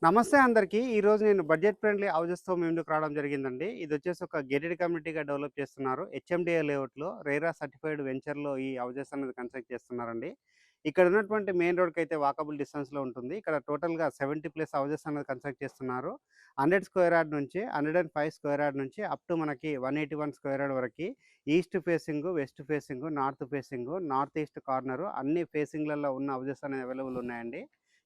నమస్తే అందరికీ. ఈరోజు నేను బడ్జెట్ ఫ్రెండ్లీ హౌజెస్‌తో మీ ముందుకు రావడం జరిగిందండి. ఇదొచ్చేసి ఒక గేటెడ్ కమ్యూనిటీగా డెవలప్ చేస్తున్నారు. హెచ్ఎండిఏ లేఅవుట్‌లో రెరా సర్టిఫైడ్ వెంచర్‌లో ఈ హౌజెస్ అనేది కన్స్ట్రక్ట్ చేస్తున్నారండి. ఇక్కడ ఉన్నటువంటి మెయిన్ రోడ్‌కైతే వాకబుల్ డిస్టెన్స్‌లో ఉంటుంది. ఇక్కడ టోటల్‌గా 70 ప్లస్ హౌజెస్ అనేది కన్స్ట్రక్ట్ చేస్తున్నారు. 100 స్క్వేర్ యార్డ్ నుంచి 105 స్క్వేర్ యార్డ్ నుంచి అప్ టు మనకి 181 స్క్వేర్ యార్డ్ వరకి east facing, west facing, north facing, north east corner అన్ని ఫేసింగ్‌లలో ఉన్న హౌజెస్ అనేవి అవైలబుల్ ఉన్నాయండి.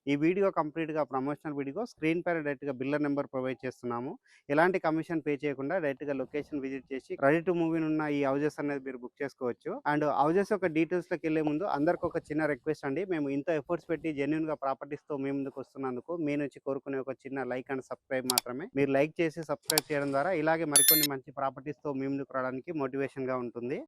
ఈ వీడియో కంప్లీట్‌గా ప్రమోషనల్ వీడియో. స్క్రీన్ పైన డైరెక్ట్‌గా బిల్లర్ నంబర్ ప్రొవైడ్ చేస్తున్నాము. ఎలాంటి కమిషన్ పే చేయకుండా డైరెక్ట్‌గా లొకేషన్ విజిట్ చేసి రెడీ టు మూవ్ ఇన్ ఉన్న ఈ హౌజెస్ అనేది మీరు బుక్ చేసుకోవచ్చు. అండ్ హౌజెస్ యొక్క డీటెయిల్స్‌లోకెళ్ళే ముందు అందరికి ఒక చిన్న రిక్వెస్ట్ అండి. మేము ఇంత ఎఫర్ట్స్ పెట్టి జెన్యూన్‌గా ప్రాపర్టీస్‌తో మీ ముందుకు వస్తున్నందుకు మీ నుంచి కోరుకునే ఒక చిన్న లైక్ అండ్ సబ్స్క్రైబ్ మాత్రమే. మీరు లైక్ చేసి సబ్స్క్రైబ్ చేయడం ద్వారా ఇలాగే మరికొన్ని మంచి ప్రాపర్టీస్‌తో మీ ముందుకు రావడానికి మోటివేషన్‌గా ఉంటుంది.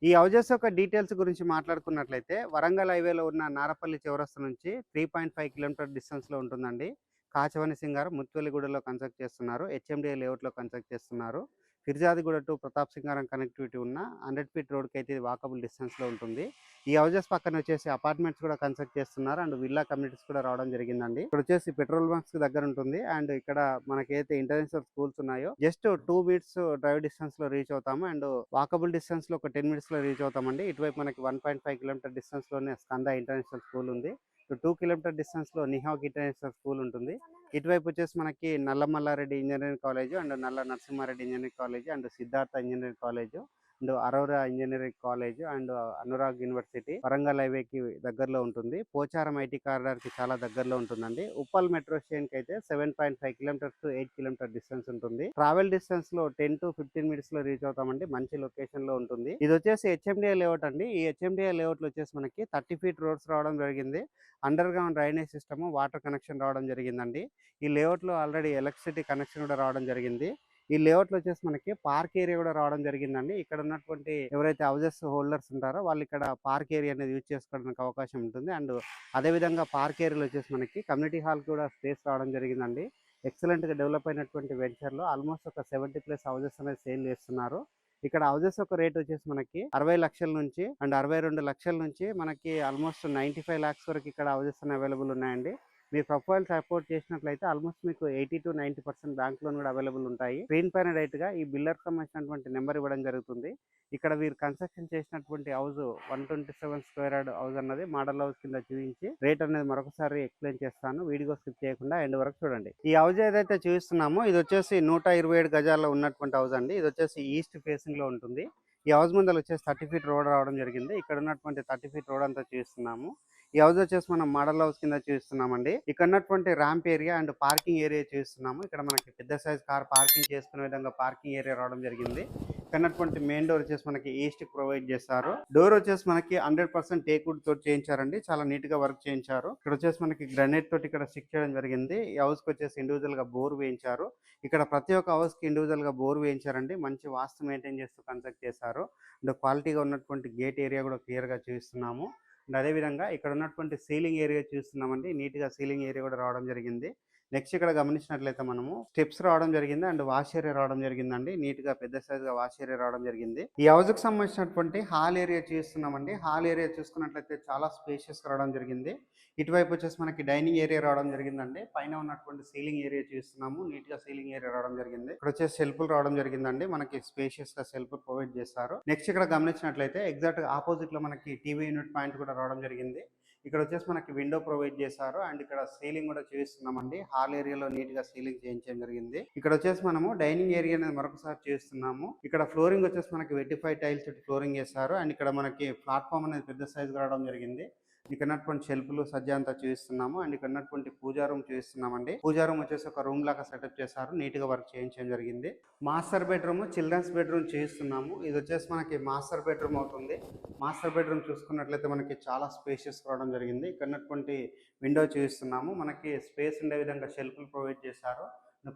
ఈ హౌజెస్ యొక్క డీటెయిల్స్ గురించి మాట్లాడుకున్నట్లయితే వరంగల్ హైవేలో ఉన్న నారపల్లి చౌరస్తా నుంచి 3.5 కిలోమీటర్ డిస్టెన్స్‌లో ఉంటుందండి. కాచవని సింగారం ముత్తువెల్లిగూడలో కన్స్ట్రక్ట్ చేస్తున్నారు. హెచ్ఎండిఏ లేఅవుట్‌లో కన్స్ట్రక్ట్ చేస్తున్నారు. Peerzadiguda to Pratap Singaram connectivity ఉన్న 100 ఫీట్ రోడ్‌కి అయితే ఇది వాకబుల్ డిస్టెన్స్‌లో ఉంటుంది. ఈ హౌజెస్ పక్కన వచ్చేసి అపార్ట్మెంట్స్ కూడా కన్స్ట్రక్ట్ చేస్తున్నారు. అండ్ విల్లా కమ్యూనిటీస్ కూడా రావడం జరిగిందండి. ఇక్కడ వచ్చేసి పెట్రోల్ బంక్స్ దగ్గర ఉంటుంది. అండ్ ఇక్కడ మనకైతే ఇంటర్నేషనల్ స్కూల్స్ ఉన్నాయో జస్ట్ 2 మినిట్స్ డ్రైవ్ డిస్టెన్స్ లో రీచ్ అవుతాము. అండ్ వాకబుల్ డిస్టెన్స్ లో ఒక 10 మినిట్స్ లో రీచ్ అవుతామండి. ఇటువైపు మనకి 1.5 కిలోమీటర్ డిస్టెన్స్ లోనే స్కంద ఇంటర్నేషనల్ స్కూల్ ఉంది. 2 కిలోమీటర్ డిస్టెన్స్ లో నిహాక్ ఇంటర్నేషనల్ స్కూల్ ఉంటుంది. ఇటువైపు వచ్చేసి మనకి Nalla Malla Reddy engineering college and Nalla Narasimha Reddy engineering college and Siddhartha engineering college and Aurora engineering college and Anurag university Warangal హైవేకి దగ్గరలో ఉంటుంది. పోచారం ఐటీ కారిడార్ కి చాలా దగ్గరలో ఉంటుందండి. ఉప్పల్ మెట్రో స్టేషన్ కి అయితే 7.5 కిలోమీటర్స్ టు 8 కిలోమీటర్ డిస్టెన్స్ ఉంటుంది. ట్రావెల్ డిస్టెన్స్ లో 10 టు 15 మినిట్స్ లో రీచ్ అవుతామండి. మంచి లొకేషన్ లో ఉంటుంది. ఇది వచ్చేసి హెచ్ఎండిఏ లేఅవుట్ అండి. ఈ హెచ్ఎండిఏ లేఅవుట్ లో వచ్చేసి మనకి 30 ఫీట్ రోడ్స్ రావడం జరిగింది. Under ground drainage system, water connection రావడం జరిగిందండి. ఈ లేఅవుట్ లో ఆల్రెడీ ఎలక్ట్రిసిటీ కనెక్షన్ కూడా రావడం జరిగింది. ఈ లేఅవుట్ లో వచ్చేసి మనకి పార్క్ ఏరియా కూడా రావడం జరిగిందండి. ఇక్కడ ఉన్నటువంటి ఎవరైతే హౌసెస్ హోల్డర్స్ ఉంటారో వాళ్ళు ఇక్కడ పార్క్ ఏరియా అనేది యూజ్ చేసుకోవడానికి అవకాశం ఉంటుంది. అండ్ అదే విధంగా పార్క్ ఏరియాలో వచ్చేసి మనకి కమ్యూనిటీ హాల్ కూడా స్పేస్ రావడం జరిగిందండి. ఎక్సలెంట్ గా డెవలప్ అయినటువంటి వెంచర్ లో ఆల్మోస్ట్ ఒక 70 ప్లస్ హౌసెస్ అనేది సేల్ చేస్తున్నారు. ఇక్కడ హౌసెస్ ఒక రేట్ వచ్చేసి మనకి 60 లక్షల నుంచి అండ్ 62 లక్షల నుంచి మనకి ఆల్మోస్ట్ 95 లాక్స్ వరకు ఇక్కడ హౌసెస్ అవైలబుల్ ఉన్నాయండి. మీ ప్రొఫైల్ సపోర్ట్ చేసినట్లయితే ఆల్మోస్ట్ మీకు 80 to 90% బ్యాంక్ లోన్ కూడా అవైలబుల్ ఉంటాయి. స్క్రీన్ పైన డైరెక్ట్ గా ఈ బిల్డర్ సంబంధించినటువంటి నెంబర్ ఇవ్వడం జరుగుతుంది. ఇక్కడ వీరు కన్స్ట్రక్షన్ చేసినటువంటి హౌస్ 127 స్క్వేర్ యార్డ్ హౌస్ అన్నది మోడల్ హౌస్ కింద చూపించి రేట్ అనేది మరొకసారి ఎక్స్ప్లెయిన్ చేస్తాను. వీడియో స్కిప్ చేయకుండా ఎండ్ వరకు చూడండి. ఈ హౌస్ ఏదైతే చూస్తున్నామో ఇది వచ్చేసి 127 గజాల్లో ఉన్నటువంటి హౌస్ అండి. ఇది వచ్చేసి ఈస్ట్ ఫేసింగ్ లో ఉంటుంది. ఈ హౌస్ ముందర వచ్చేసి 30 ఫీట్ రోడ్ రావడం జరిగింది. ఇక్కడ ఉన్నటువంటి 30 ఫీట్ రోడ్ అంతా చూస్తున్నాము. ఈ హౌస్ వచ్చేసి మనం మోడల్ హౌస్ కింద చూస్తున్నామండి. ఇక్కడ ఉన్నటువంటి ramp area and parking area చూస్తున్నాము. ఇక్కడ మనకి పెద్ద సైజ్ కార్ పార్కింగ్ చేసుకునే విధంగా పార్కింగ్ ఏరియా రావడం జరిగింది. ఇక్కడ ఉన్నటువంటి మెయిన్ డోర్ వచ్చేసి మనకి ఈస్ట్ ప్రొవైడ్ చేస్తారు. డోర్ వచ్చేసి మనకి 100% టేక్ వుడ్ తోటి చేయించారండి. చాలా నీట్ గా వర్క్ చేయించారు. ఇక్కడ వచ్చేసి మనకి గ్రానైట్ తోటి ఇక్కడ స్టిక్ చేయడం జరిగింది. ఈ హౌస్ కి వచ్చేసి ఇండివిజువల్ గా బోర్ వేయించారు. ఇక్కడ ప్రతి ఒక్క హౌస్ కి ఇండివిజువల్ గా బోర్ వేయించారండి. మంచి వాస్తు మెయింటైన్ చేస్తూ కన్స్ట్రక్ట్ చేశారు. అండ్ క్వాలిటీగా ఉన్నటువంటి గేట్ ఏరియా కూడా క్లియర్ గా చూస్తున్నాము. అండ్ అదేవిధంగా ఇక్కడ ఉన్నటువంటి సీలింగ్ ఏరియా చూస్తున్నామండి. నీట్ గా సీలింగ్ ఏరియా కూడా రావడం జరిగింది. నెక్స్ట్ ఇక్కడ గమనించినట్లయితే మనము స్టెప్స్ రావడం జరిగింది అండ్ వాష్ ఏరియా రావడం జరిగిందండి. నీట్ గా పెద్ద సైజ్ గా వాష్ ఏరియా రావడం జరిగింది. ఈ హౌస్ కి సంబంధించినటువంటి హాల్ ఏరియా చూస్తున్నామండి. హాల్ ఏరియా చూసుకున్నట్లయితే చాలా స్పేషియస్ రావడం జరిగింది. ఇటువైపు వచ్చేసి మనకి డైనింగ్ ఏరియా రావడం జరిగిందండి. పైన ఉన్నటువంటి సీలింగ్ ఏరియా చూస్తున్నాము. నీట్ గా సీలింగ్ ఏరియా రావడం జరిగింది. ఇక్కడ వచ్చేసి సెల్ఫ్లు రావడం జరిగిందండి. మనకి స్పేషియస్ గా సెల్ఫ్ ప్రొవైడ్ చేస్తారు. నెక్స్ట్ ఇక్కడ గమనించినట్లయితే ఎగ్జాక్ట్ గా ఆపోజిట్ లో మనకి టీవీ యూనిట్ పాయింట్ కూడా రావడం జరిగింది. ఇక్కడ వచ్చేసి మనకి విండో ప్రొవైడ్ చేశారు అండ్ ఇక్కడ సీలింగ్ కూడా చేస్తున్నామండి. హాల్ ఏరియాలో నీట్ గా సీలింగ్ చేయించడం జరిగింది. ఇక్కడ వచ్చేసి మనము డైనింగ్ ఏరియా అనేది మరొకసారి చేస్తున్నాము. ఇక్కడ ఫ్లోరింగ్ వచ్చేసి మనకి వెటిఫైడ్ టైల్స్ ఫ్లోరింగ్ చేశారు అండ్ ఇక్కడ మనకి ప్లాట్ఫామ్ అనేది పెద్ద సైజ్ రావడం జరిగింది. ఇక్కడ ఉన్నటువంటి షెల్ఫ్లు సజ్జా అంతా చూపిస్తున్నాము అండ్ ఇక్కడ ఉన్నటువంటి పూజా రూమ్ చూపిస్తున్నామండి. పూజా రూమ్ వచ్చేసి ఒక రూమ్ లాగా సెటప్ చేశారు. నీట్ గా వర్క్ చేయించడం జరిగింది. మాస్టర్ బెడ్రూమ్, చిల్డ్రన్స్ బెడ్రూమ్ చూపిస్తున్నాము. ఇది వచ్చేసి మనకి మాస్టర్ బెడ్రూమ్ అవుతుంది. మాస్టర్ బెడ్రూమ్ చూసుకున్నట్లయితే మనకి చాలా స్పేషియస్ రావడం జరిగింది. ఇక్కడ ఉన్నటువంటి విండో చూపిస్తున్నాము. మనకి స్పేస్ ఉండే విధంగా షెల్ఫ్లు ప్రొవైడ్ చేశారు.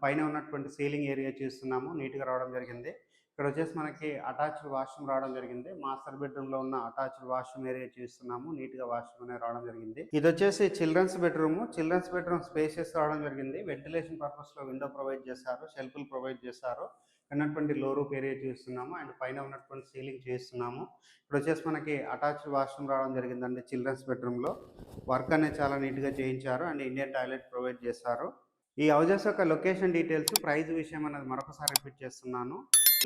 పైన ఉన్నటువంటి సీలింగ్ ఏరియా చూస్తున్నాము. నీట్ గా రావడం జరిగింది. ఇక్కడ వచ్చేసి మనకి అటాచ్డ్ వాష్రూమ్ రావడం జరిగింది. మాస్టర్ బెడ్రూమ్ లో ఉన్న అటాచ్డ్ వాష్రూమ్ ఏరియా చూస్తున్నాము. నీట్ గా వాష్రూమ్ అనేది రావడం జరిగింది. ఇది వచ్చేసి children's bedroom. Children's bedroom spaces రావడం జరిగింది. వెంటిలేషన్ పర్పస్ లో విండో ప్రొవైడ్ చేశారు, షెల్ఫ్లు ప్రొవైడ్ చేశారు. ఉన్నటువంటి లో రూప్ ఏరియా చూస్తున్నాము అండ్ పైన ఉన్నటువంటి సీలింగ్ చూస్తున్నాము. ఇప్పుడు వచ్చేసి మనకి అటాచ్డ్ వాష్రూమ్ రావడం జరిగిందండి. చిల్డ్రన్స్ బెడ్రూమ్ లో వర్క్ అనేది చాలా నీట్ గా చేయించారు అండ్ ఇండియన్ టాయిలెట్ ప్రొవైడ్ చేశారు. ఈ హౌజెస్ యొక్క లొకేషన్ డీటెయిల్స్, ప్రైస్ విషయం అనేది మరొకసారి రిపీట్ చేస్తున్నాను.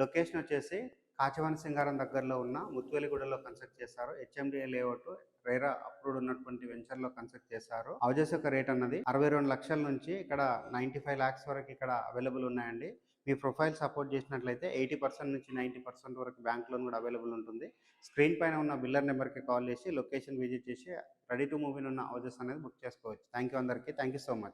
లొకేషన్ వచ్చేసి కాచవని సింగారం దగ్గరలో ఉన్న ముత్తువెలిగూడలో కన్స్ట్రక్ట్ చేశారు. హెచ్ఎండిఏ లేఅవుట్ రేరా అప్రూవ్డ్ ఉన్నటువంటి వెంచర్ లో కన్స్ట్రక్ట్ చేశారు. హౌజెస్ యొక్క రేట్ అన్నది 62 లక్షల నుంచి ఇక్కడ 95 lakhs వరకు ఇక్కడ అవైలబుల్ ఉన్నాయండి. మీ ప్రొఫైల్ సపోర్ట్ చేసినట్లయితే 80% నుంచి 90% వరకు బ్యాంక్ లోన్ కూడా అవైలబుల్ ఉంటుంది. స్క్రీన్ పైన ఉన్న బిల్లర్ నెంబర్కి కాల్ చేసి లొకేషన్ విజిట్ చేసి రెడీ టు మూవ్ ఇన్ ఉన్న హౌజెస్ అనేది బుక్ చేసుకోవచ్చు. థ్యాంక్ యూ అందరికీ. Thank you so much.